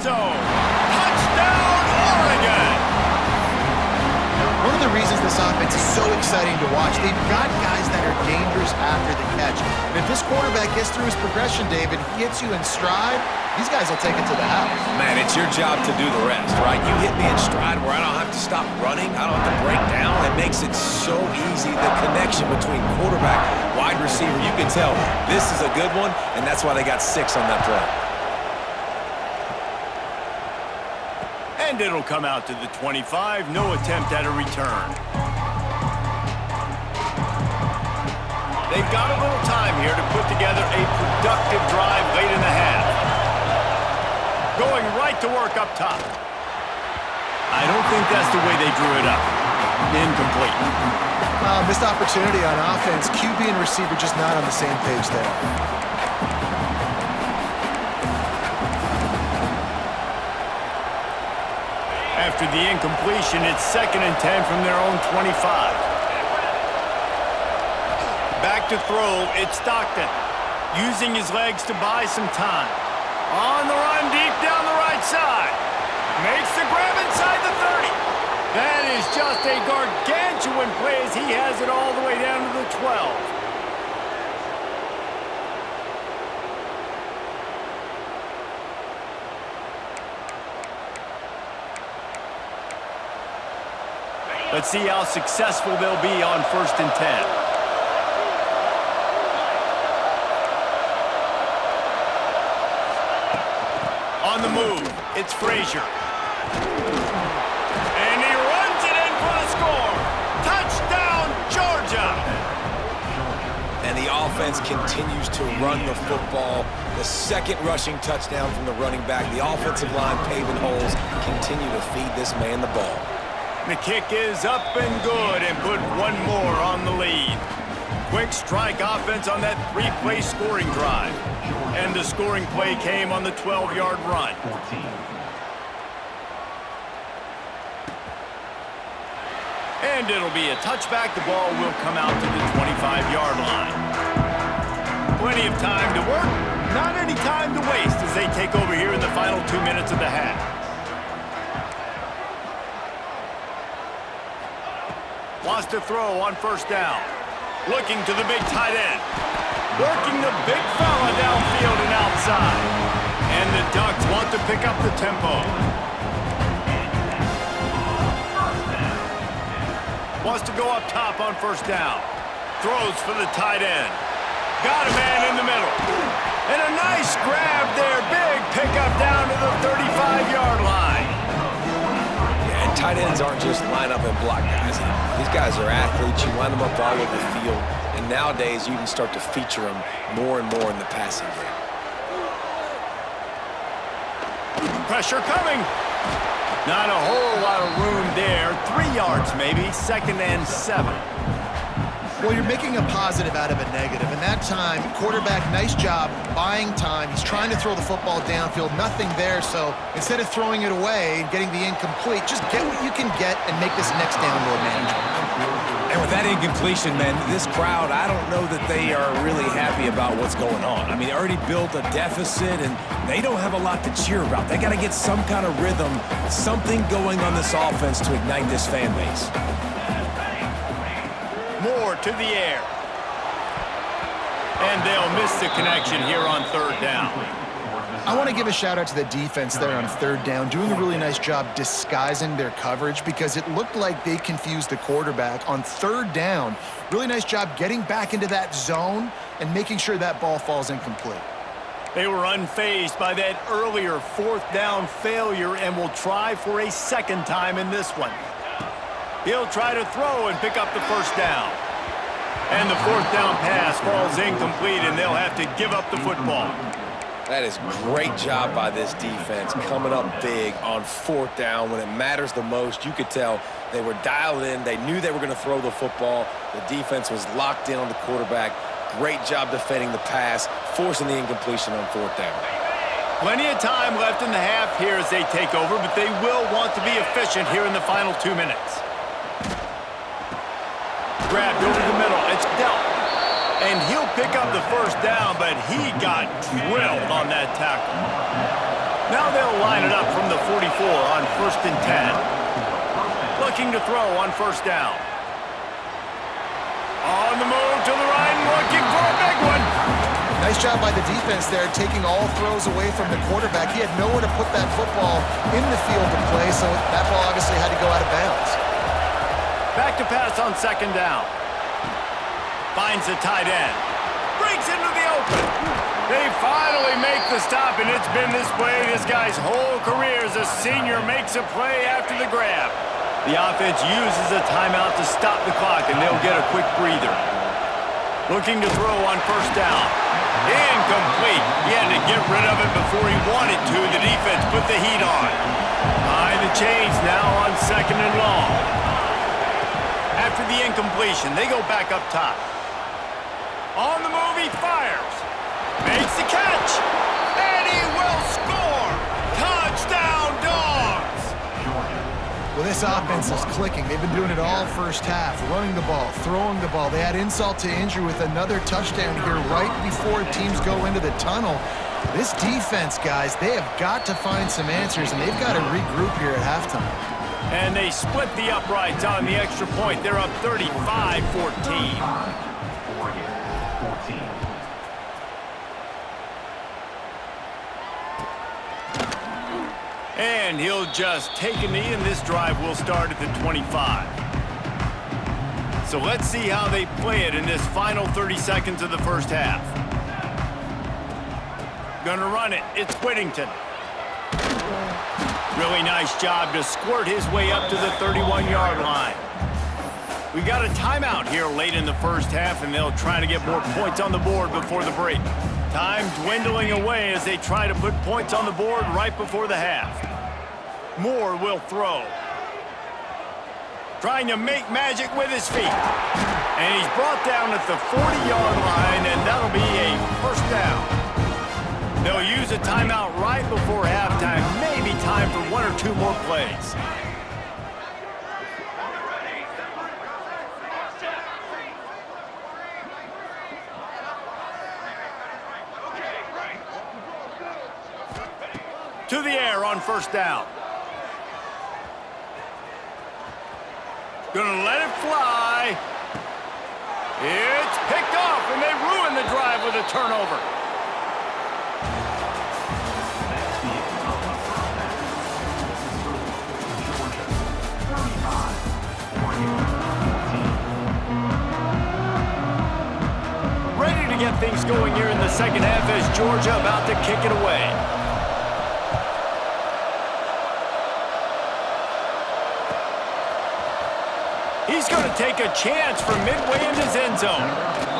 zone. Touchdown, Oregon! One of the reasons this offense is so exciting to watch, they've got guys that are dangerous after the catch. And if this quarterback gets through his progression, David, he hits you in stride, these guys will take it to the house. Man, it's your job to do the rest, right? You hit me in stride where I don't have to stop running. I don't have to break down. It makes it so easy, the connection between quarterback, wide receiver. You can tell this is a good one, and that's why they got 6 on that play. And it'll come out to the 25. No attempt at a return. They've got a little time here to put together a productive drive late in the half. Going right to work up top. I don't think that's the way they drew it up. Incomplete. Missed opportunity on offense. QB and receiver just not on the same page there. After the incompletion, it's 2nd and 10 from their own 25. Back to throw, it's Stockton. Using his legs to buy some time. On the run, deep down the right side. Makes the grab inside the 30. That is just a gargantuan play as he has it all the way down to the 12. Let's see how successful they'll be on 1st and 10. On the move, it's Frazier. And he runs it in for the score. Touchdown, Georgia! And the offense continues to run the football. The 2nd rushing touchdown from the running back. The offensive line paving holes continue to feed this man the ball. The kick is up and good and put one more on the lead. Quick strike offense on that 3-play scoring drive. And the scoring play came on the 12-yard run. And it'll be a touchback. The ball will come out to the 25-yard line. Plenty of time to work, not any time to waste as they take over here in the final 2 minutes of the half. Wants to throw on 1st down. Looking to the big tight end. Working the big fella downfield and outside. And the Ducks want to pick up the tempo. Wants to go up top on 1st down. Throws for the tight end. Got a man in the middle. And a nice grab there. Big pickup down to the 35-yard line. Tight ends aren't just line up and block guys. These guys are athletes. You line them up all over the field. And nowadays, you can start to feature them more and more in the passing game. Pressure coming. Not a whole lot of room there. 3 yards maybe. 2nd and 7. Well, you're making a positive out of a negative. And that time, quarterback, nice job buying time. He's trying to throw the football downfield. Nothing there. So instead of throwing it away and getting the incomplete, just get what you can get and make this next down more manageable. And with that incompletion, man, this crowd, I don't know that they are really happy about what's going on. I mean, they already built a deficit, and they don't have a lot to cheer about. They got to get some kind of rhythm, something going on this offense to ignite this fan base. Moore to the air. And they'll miss the connection here on 3rd down. I want to give a shout out to the defense there on 3rd down, doing a really nice job disguising their coverage because it looked like they confused the quarterback on 3rd down. Really nice job getting back into that zone and making sure that ball falls incomplete. They were unfazed by that earlier 4th down failure and will try for a 2nd time in this one. He'll try to throw and pick up the 1st down. And the 4th down pass falls incomplete, and they'll have to give up the football. That is great job by this defense, coming up big on 4th down when it matters the most. You could tell they were dialed in. They knew they were going to throw the football. The defense was locked in on the quarterback. Great job defending the pass, forcing the incompletion on 4th down. Plenty of time left in the half here as they take over, but they will want to be efficient here in the final 2 minutes. Grabbed over the middle. It's dealt. And he'll pick up the 1st down, but he got drilled on that tackle. Now they'll line it up from the 44 on 1st and 10. Looking to throw on 1st down. On the move to the right, looking for a big one. Nice job by the defense there, taking all throws away from the quarterback. He had nowhere to put that football in the field to play, so that ball obviously had to go out of bounds. Back to pass on 2nd down. Finds the tight end. Breaks into the open. They finally make the stop, and it's been this way this guy's whole career as a senior makes a play after the grab. The offense uses a timeout to stop the clock, and they'll get a quick breather. Looking to throw on 1st down. Incomplete. He had to get rid of it before he wanted to. The defense put the heat on. Behind the chains now on 2nd and long. After the incompletion, they go back up top. On the move, he fires. Makes the catch. And he will score. Touchdown, Dogs. Well, this offense is clicking. They've been doing it all first half, running the ball, throwing the ball. They had insult to injury with another touchdown here right before teams go into the tunnel. This defense, guys, they have got to find some answers, and they've got to regroup here at halftime. And they split the uprights on the extra point. They're up 35-14. And he'll just take a knee, and this drive will start at the 25. So let's see how they play it in this final 30 seconds of the first half. Gonna run it. It's Whittington. Really nice job to squirt his way up to the 31-yard line. We got a timeout here late in the first half, and they'll try to get more points on the board before the break. Time dwindling away as they try to put points on the board right before the half. Moore will throw. Trying to make magic with his feet. And he's brought down at the 40-yard line, and that'll be a 1st down. They'll use a timeout right before halftime. Maybe time for 1 or 2 more plays. To the air on 1st down. Gonna let it fly. It's picked off, and they ruin the drive with a turnover. Ready to get things going here in the second half as Georgia about to kick it away. He's going to take a chance from midway in his end zone.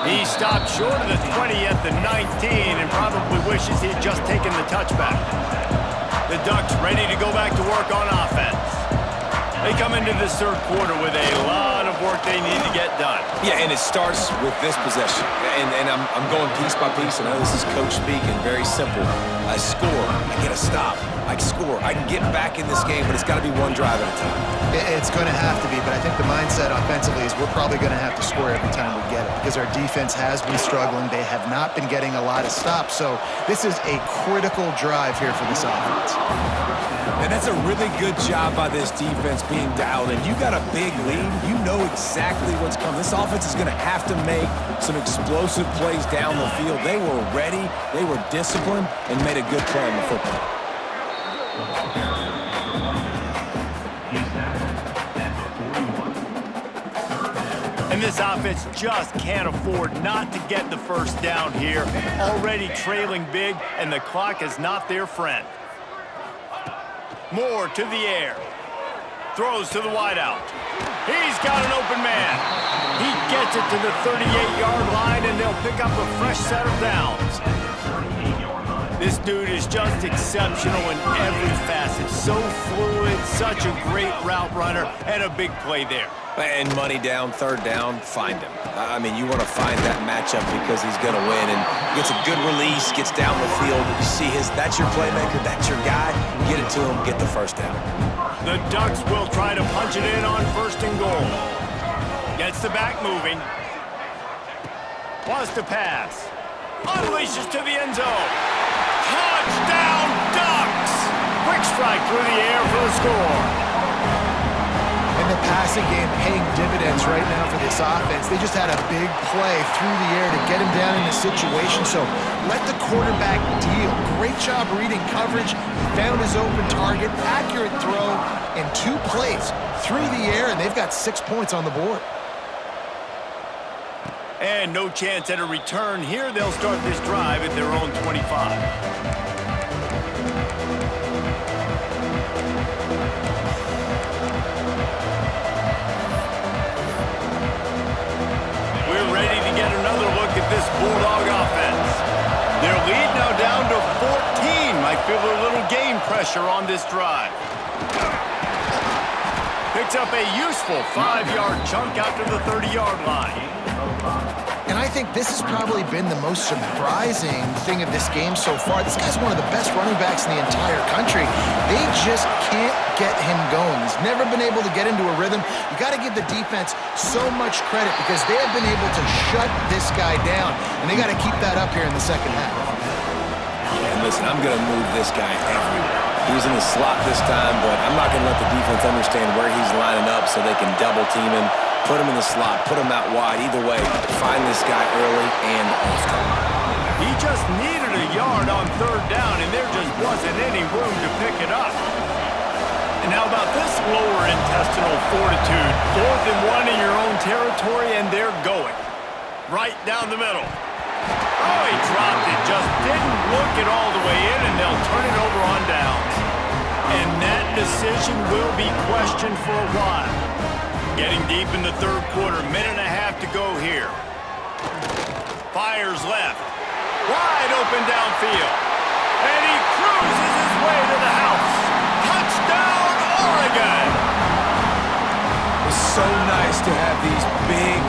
He stopped short of the 20 at the 19 and probably wishes he had just taken the touchback. The Ducks ready to go back to work on offense. They come into this 3rd quarter with a lot of work they need to get done. Yeah, and it starts with this possession. And I'm going piece by piece. I know this is coach speaking, very simple. I score, I get a stop. I score, I can get back in this game, but it's got to be one drive at a time. It's going to have to be, but I think the mindset offensively is we're probably going to have to score every time we get it because our defense has been struggling. They have not been getting a lot of stops, so this is a critical drive here for this offense. And that's a really good job by this defense being dialed in. You got a big lead. You know exactly what's coming. This offense is going to have to make some explosive plays down the field. They were ready, they were disciplined, and made a good play on the football. And this offense just can't afford not to get the 1st down here. Already trailing big, and the clock is not their friend. Moore to the air. Throws to the wideout. He's got an open man. He gets it to the 38-yard line, and they'll pick up a fresh set of downs. This dude is just exceptional in every facet. So fluid, such a great route runner, and a big play there. And money down, 3rd down, find him. I mean, you want to find that matchup because he's going to win. And gets a good release, gets down the field. You see that's your playmaker, that's your guy. Get it to him, get the 1st down. The Ducks will try to punch it in on 1st and goal. Gets the back moving. Wants to pass. Unleashes to the end zone. Touchdown, Ducks! Quick strike through the air for the score. And the passing game paying dividends right now for this offense. They just had a big play through the air to get him down in the situation. So let the quarterback deal. Great job reading coverage. Found his open target. Accurate throw in 2 plays through the air, and they've got 6 points on the board. And no chance at a return here. They'll start this drive at their own 25. This Bulldog offense. Their lead now down to 14. Might feel a little game pressure on this drive. Picks up a useful 5-yard chunk out to the 30-yard line. And I think this has probably been the most surprising thing of this game so far. This guy's one of the best running backs in the entire country. They just can't get him going. He's never been able to get into a rhythm. You got to give the defense so much credit because they have been able to shut this guy down, and they got to keep that up here in the second half. And listen, I'm going to move this guy everywhere. He's in the slot this time, but I'm not going to let the defense understand where he's lining up so they can double team him, put him in the slot, put him out wide. Either way, find this guy early and often. He just needed a yard on 3rd down, and there just wasn't any room to pick it up. And how about this lower intestinal fortitude? 4th and 1 in your own territory, and they're going. Right down the middle. Oh, he dropped it. Just didn't look it all the way in, and they'll turn it over on downs. And that decision will be questioned for a while. Getting deep in the 3rd quarter, minute and a half to go here. Fires left. Wide open downfield. And he cruises his way to the house. Touchdown, Oregon! It's so nice to have these big,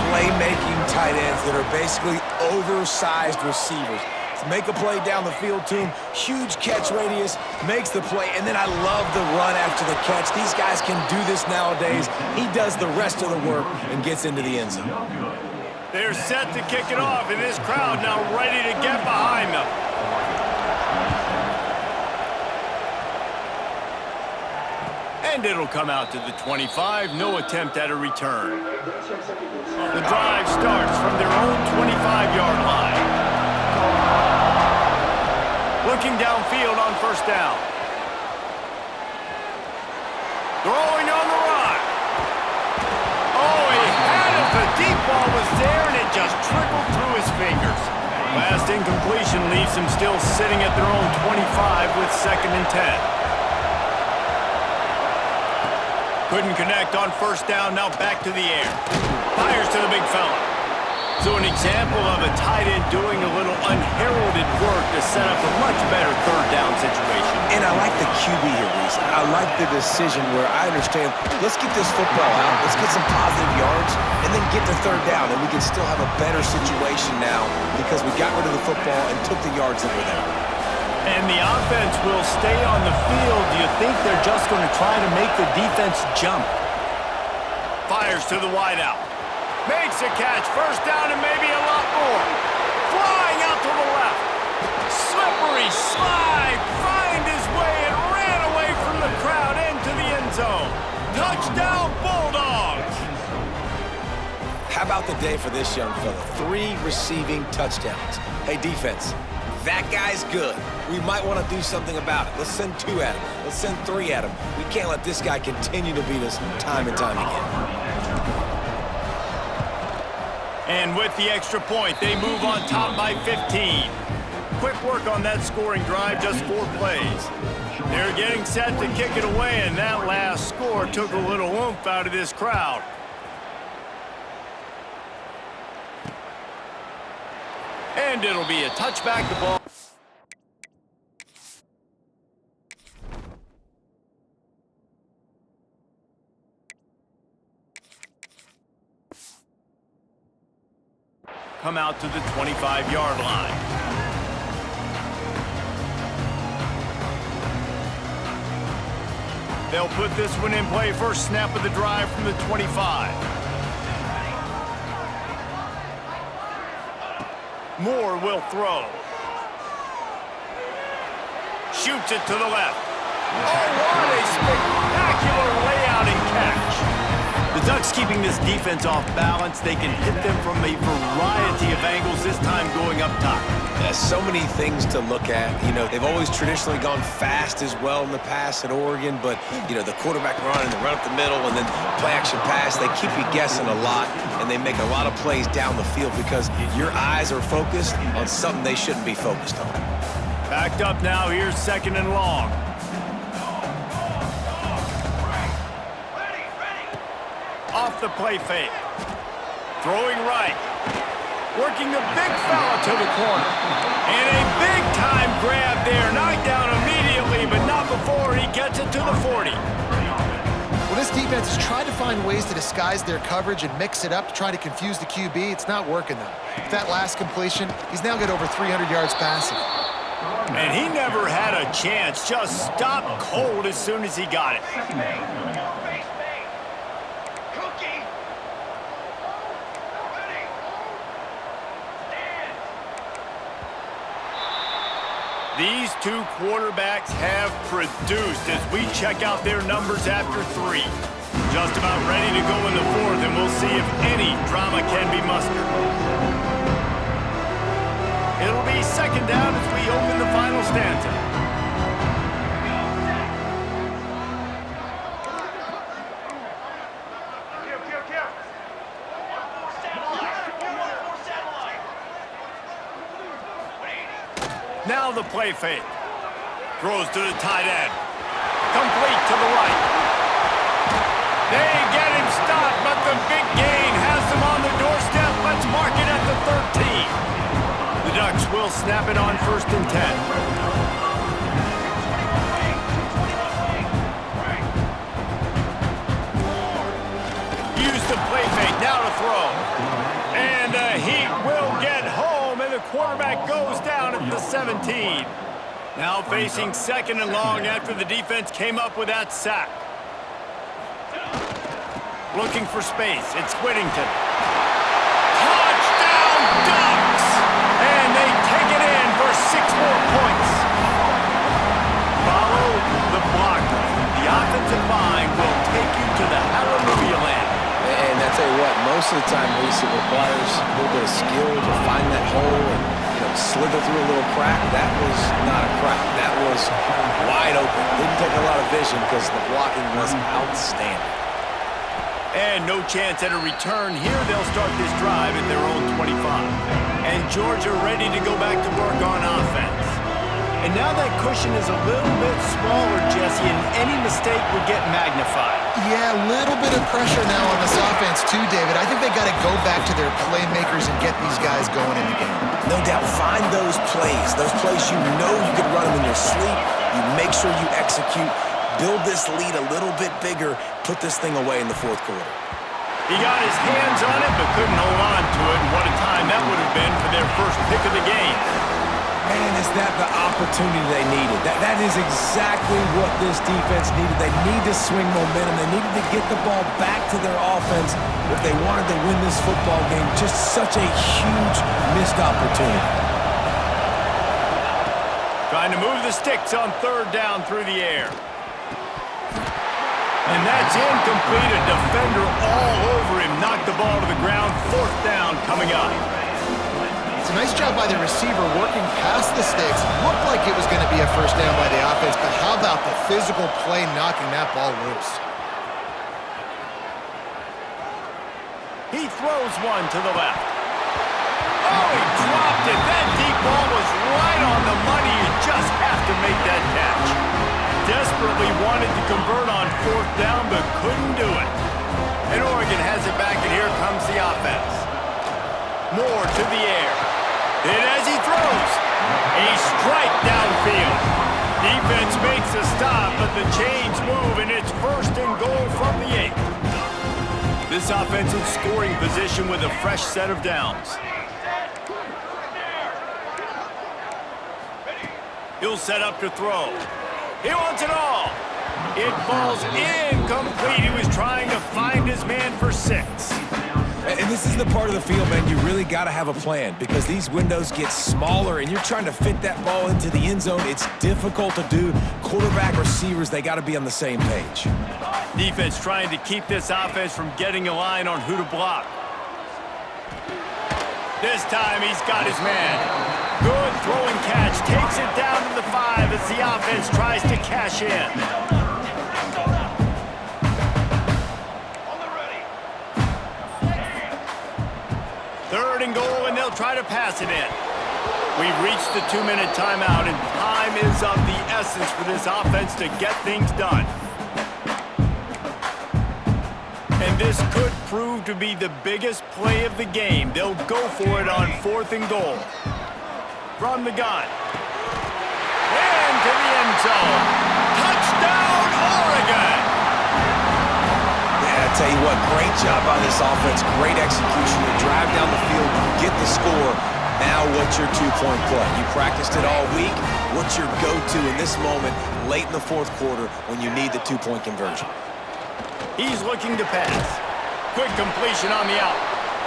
playmaking tight ends that are basically oversized receivers. To make a play down the field to him, huge catch radius, makes the play, and then I love the run after the catch. These guys can do this nowadays. He does the rest of the work and gets into the end zone. They're set to kick it off, and this crowd now ready to get behind them. And it'll come out to the 25. No attempt at a return. The drive starts from their own 25-yard line. Looking downfield on 1st down. Throwing on the run. Oh, he had it. The deep ball was there, and it just trickled through his fingers. Last incompletion leaves him still sitting at their own 25 with 2nd and 10. Couldn't connect on 1st down, now back to the air. Fires to the big fella. So an example of a tight end doing a little unheralded work to set up a much better 3rd down situation. And I like the QB here, Reese. I like the decision where I understand, let's get this football out, let's get some positive yards, and then get to 3rd down, and we can still have a better situation now because we got rid of the football and took the yards that were there. And the offense will stay on the field. Do you think they're just going to try to make the defense jump? Fires to the wideout. Makes a catch. 1st down and maybe a lot more. Flying out to the left. Slippery slide. Find his way and ran away from the crowd into the end zone. Touchdown, Bulldogs. How about the day for this young fella? 3 receiving touchdowns. Hey, defense. That guy's good. We might want to do something about it. Let's send 2 at him. Let's send 3 at him. We can't let this guy continue to beat us time and time again. And with the extra point, they move on top by 15. Quick work on that scoring drive, just 4 plays. They're getting set to kick it away, and that last score took a little oomph out of this crowd. And it'll be a touchback. The ball. Come out to the 25-yard line. They'll put this one in play. First snap of the drive from the 25. Moore will throw. Shoots it to the left. Oh, what a spectacular layout and catch. The Ducks keeping this defense off balance. They can hit them from a variety of angles, this time going up top. There's so many things to look at. You know, they've always traditionally gone fast as well in the past at Oregon, but, you know, the quarterback run and the run up the middle and then play-action pass, they keep you guessing a lot, and they make a lot of plays down the field because your eyes are focused on something they shouldn't be focused on. Backed up now, here's 2nd and long. Off the play fake. Throwing right. Working the big fella to the corner. And a big-time grab there. Knocked down immediately, but not before he gets it to the 40. Well, this defense has tried to find ways to disguise their coverage and mix it up to try to confuse the QB. It's not working, though. With that last completion, he's now got over 300 yards passing. And he never had a chance. Just stopped cold as soon as he got it. These two quarterbacks have produced as we check out their numbers after 3. Just about ready to go in the 4th, and we'll see if any drama can be mustered. It'll be 2nd down as we open the final stanza. Now the play fake. Throws to the tight end. Complete to the right. They get him stopped, but the big gain has them on the doorstep. Let's mark it at the 13. The Ducks will snap it on 1st and 10. Use the play fake, now to throw. And the Heat will get home, and the quarterback goes down at the 17. Now facing 2nd and long after the defense came up with that sack. Looking for space, it's Whittington. Touchdown, Ducks! And they take it in for 6 more points. Follow the blocker. The offensive line will take you to the hallelujah land. And I tell you what, most of the time, Reese, it requires a little bit of skill to find that hole and, you know, slither through a little crack. That was not a crack. That was wide open. Didn't take a lot of vision because the blocking was outstanding. And no chance at a return here. They'll start this drive at their own 25. And Georgia ready to go back to work on offense. And now that cushion is a little bit smaller, Jesse, and any mistake would get magnified. Yeah, a little bit of pressure now on this offense too, David. I think they got to go back to their playmakers and get these guys going in the game. No doubt, find those plays you know you could run them in your sleep. You make sure you execute. Build this lead a little bit bigger. Put this thing away in the 4th quarter. He got his hands on it, but couldn't hold on to it. And what a time that would have been for their first pick of the game. Man, is that the opportunity they needed? That is exactly what this defense needed. They need to swing momentum. They needed to get the ball back to their offense if they wanted to win this football game. Just such a huge missed opportunity. Trying to move the sticks on 3rd down through the air. And that's incomplete. A defender all over him. Knocked the ball to the ground. 4th down coming up. It's a nice job by the receiver working past the sticks. Looked like it was going to be a 1st down by the offense, but how about the physical play knocking that ball loose? He throws one to the left. Oh, he dropped it. That deep ball was right on the money. You just have to make that catch. Desperately wanted to convert on 4th down, but couldn't do it. And Oregon has it back, and here comes the offense. Moore to the air. And as he throws, a strike downfield. Defense makes a stop, but the chains move, and it's 1st and goal from the 8. This offense in scoring position with a fresh set of downs. He'll set up to throw. He wants it all. It falls incomplete. He was trying to find his man for 6. And This is the part of the field, man, you really got to have a plan because these windows get smaller and you're trying to fit that ball into the end zone. It's difficult to do. Quarterback, receivers, they got to be on the same page. Defense trying to keep this offense from getting a line on who to block. This time he's got his man. Good throw and catch. Takes it down to the 5 as the offense tries to cash in. Third and goal, and they'll try to pass it in. We've reached the 2-minute timeout, and time is of the essence for this offense to get things done. And this could prove to be the biggest play of the game. They'll go for it on 4th and goal. From the gun. And to the end zone. Touchdown, Oregon! Yeah, I tell you what, great job by this offense. Great execution. You drive down the field, you get the score. Now what's your 2-point play? You practiced it all week. What's your go-to in this moment late in the 4th quarter when you need the 2-point conversion? He's looking to pass. Quick completion on the out.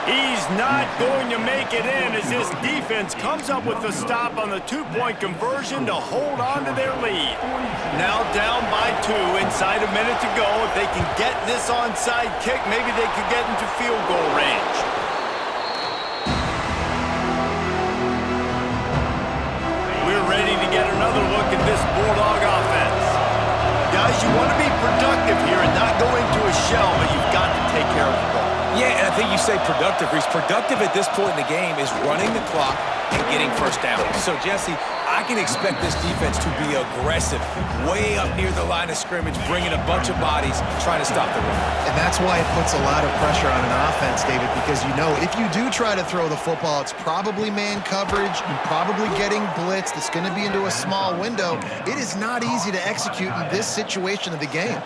He's not going to make it in as this defense comes up with the stop on the 2-point conversion to hold on to their lead. Now down by 2, inside a minute to go. If they can get this onside kick, maybe they could get into field goal range. We're ready to get another look at this Bulldog offense. Guys, you want to be productive here and not go into a shell, but you've got to take care of the ball. Yeah, and I think you say productive. He's productive at this point in the game is running the clock and getting first down. So, Jesse, I can expect this defense to be aggressive, way up near the line of scrimmage, bringing a bunch of bodies, trying to stop the run. And that's why it puts a lot of pressure on an offense, David, because you know if you do try to throw the football, it's probably man coverage, you're probably getting blitzed, it's going to be into a small window. It is not easy to execute in this situation of the game.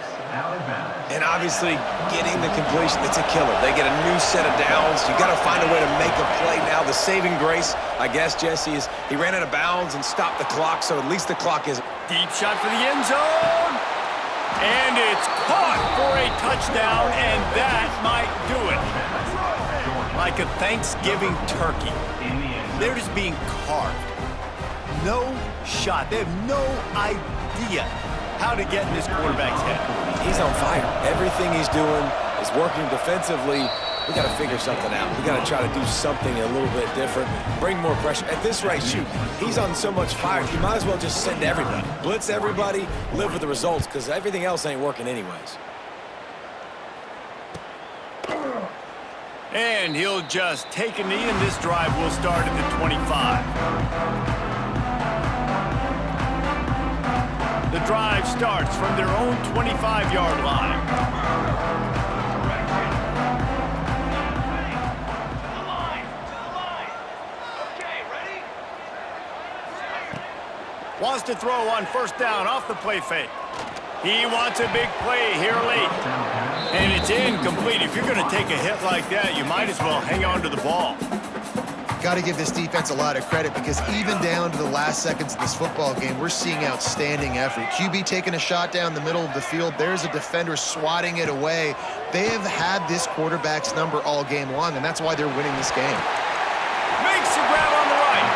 And obviously, getting the completion, it's a killer. They get a new set of downs. You got to find a way to make a play now. The saving grace, I guess, Jesse, is he ran out of bounds and stopped the clock, so at least the clock is... Deep shot for the end zone. And it's caught for a touchdown, and that might do it. Like a Thanksgiving turkey. They're just being carved. No shot. They have no idea how to get in this quarterback's head. He's on fire. Everything he's doing is working defensively. We got to figure something out. We got to try to do something a little bit different, bring more pressure. At this rate, shoot, he's on so much fire, you might as well just send everybody. Blitz everybody, live with the results, because everything else ain't working anyways. And he'll just take a knee, and this drive will start at the 25. The drive starts from their own 25-yard line. Wants to throw on first down off the play fake. He wants a big play here late. And it's incomplete. If you're going to take a hit like that, you might as well hang on to the ball. Got to give this defense a lot of credit because even down to the last seconds of this football game, we're seeing outstanding effort. QB taking a shot down the middle of the field. There's a defender swatting it away. They have had this quarterback's number all game long, and that's why they're winning this game. Makes the grab on the right.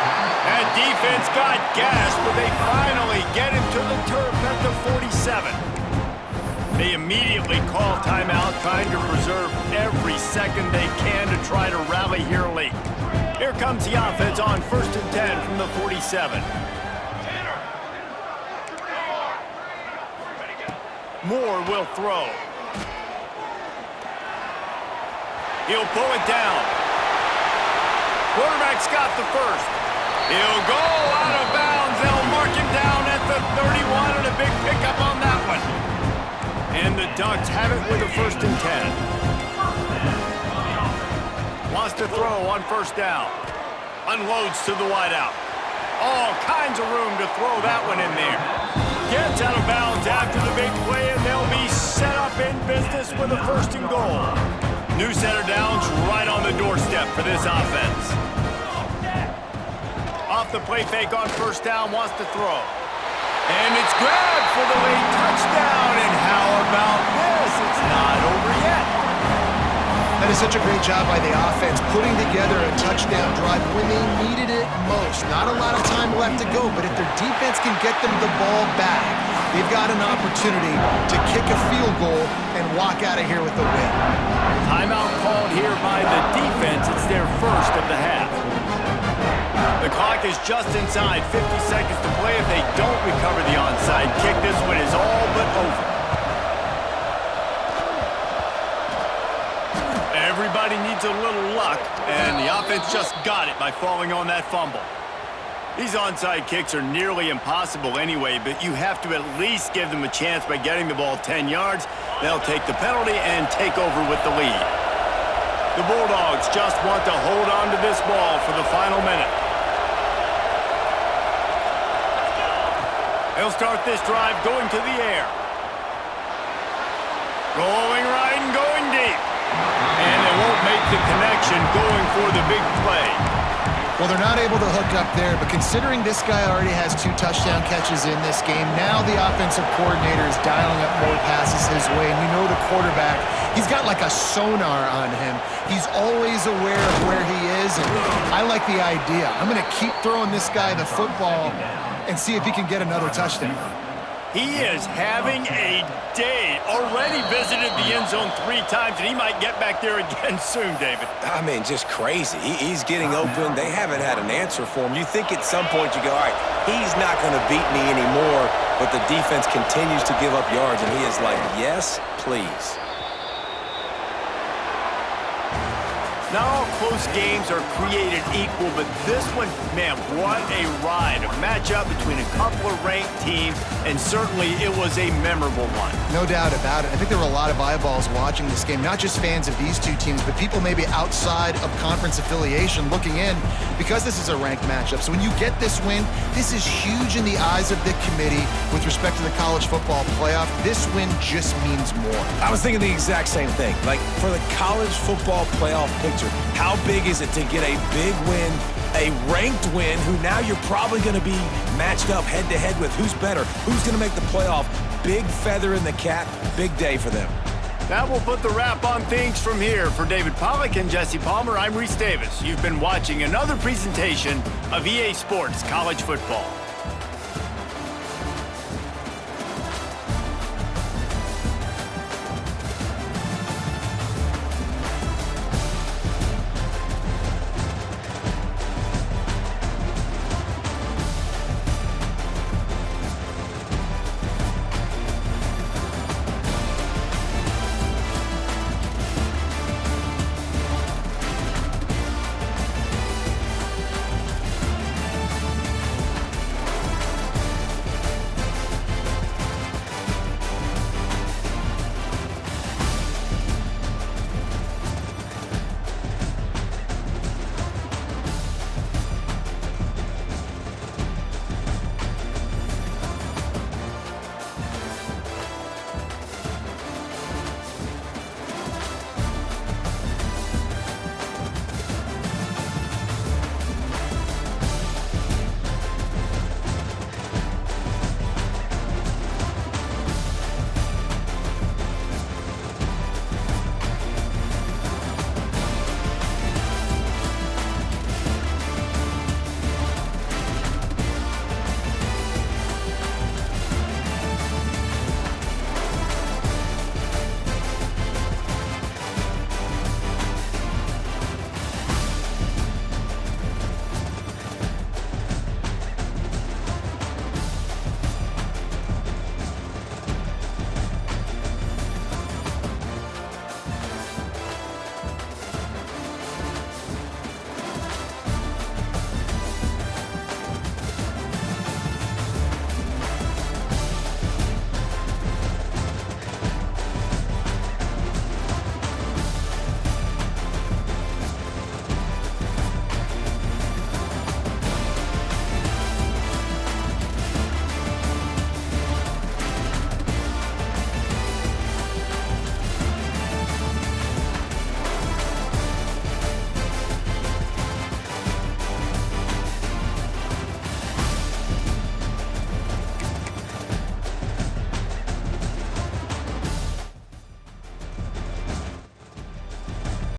That defense got gas, but they finally get him to the turf at the 47. They immediately call timeout, trying to preserve every second they can to try to rally here late. Here comes the offense on 1st and 10 from the 47. Moore will throw. He'll pull it down. Quarterback's got the first. He'll go out of bounds. They'll mark him down at the 31 and a big pickup on that one. And the Ducks have it with a 1st and 10. Wants to throw on first down. Unloads to the wideout. All kinds of room to throw that one in there. Gets out of bounds after the big play, and they'll be set up in business with a 1st and goal. New center downs right on the doorstep for this offense. Off the play fake on first down, wants to throw. And it's grabbed for the late touchdown. And how about this? It's not over yet. That is such a great job by the offense, putting together a touchdown drive when they needed it most. Not a lot of time left to go, but if their defense can get them the ball back, they've got an opportunity to kick a field goal and walk out of here with a win. Timeout called here by the defense. It's their first of the half. The clock is just inside 50 seconds to play. If they don't recover the onside kick, this one is all but over. Everybody needs a little luck, and the offense just got it by falling on that fumble. These onside kicks are nearly impossible anyway, but you have to at least give them a chance by getting the ball 10 yards. They'll take the penalty and take over with the lead. The Bulldogs just want to hold on to this ball for the final minute. They'll start this drive going to the air. Going right and going deep. And they won't make the connection going for the big play. Well, they're not able to hook up there, but considering this guy already has 2 touchdown catches in this game, now the offensive coordinator is dialing up more passes his way, and you know the quarterback, he's got like a sonar on him. He's always aware of where he is, and I like the idea. I'm going to keep throwing this guy the football and see if he can get another touchdown. He is having a day. Already visited the end zone 3 times, and he might get back there again soon, David. I mean, just crazy. He's getting open. They haven't had an answer for him. You think at some point you go, all right, he's not going to beat me anymore, but the defense continues to give up yards, and he is like, yes, please. Not all close games are created equal, but this one, man, what a ride. A matchup between a couple of ranked teams, and certainly it was a memorable one. No doubt about it. I think there were a lot of eyeballs watching this game, not just fans of these 2 teams, but people maybe outside of conference affiliation looking in because this is a ranked matchup. So when you get this win, this is huge in the eyes of the committee with respect to the college football playoff. This win just means more. I was thinking the exact same thing. Like, for the college football playoff picture, how big is it to get a big win, a ranked win, who now you're probably going to be matched up head-to-head with who's better, who's going to make the playoff. Big feather in the cap, big day for them. That will put the wrap on things from here. For David Pollack and Jesse Palmer, I'm Reese Davis. You've been watching another presentation of EA Sports College Football.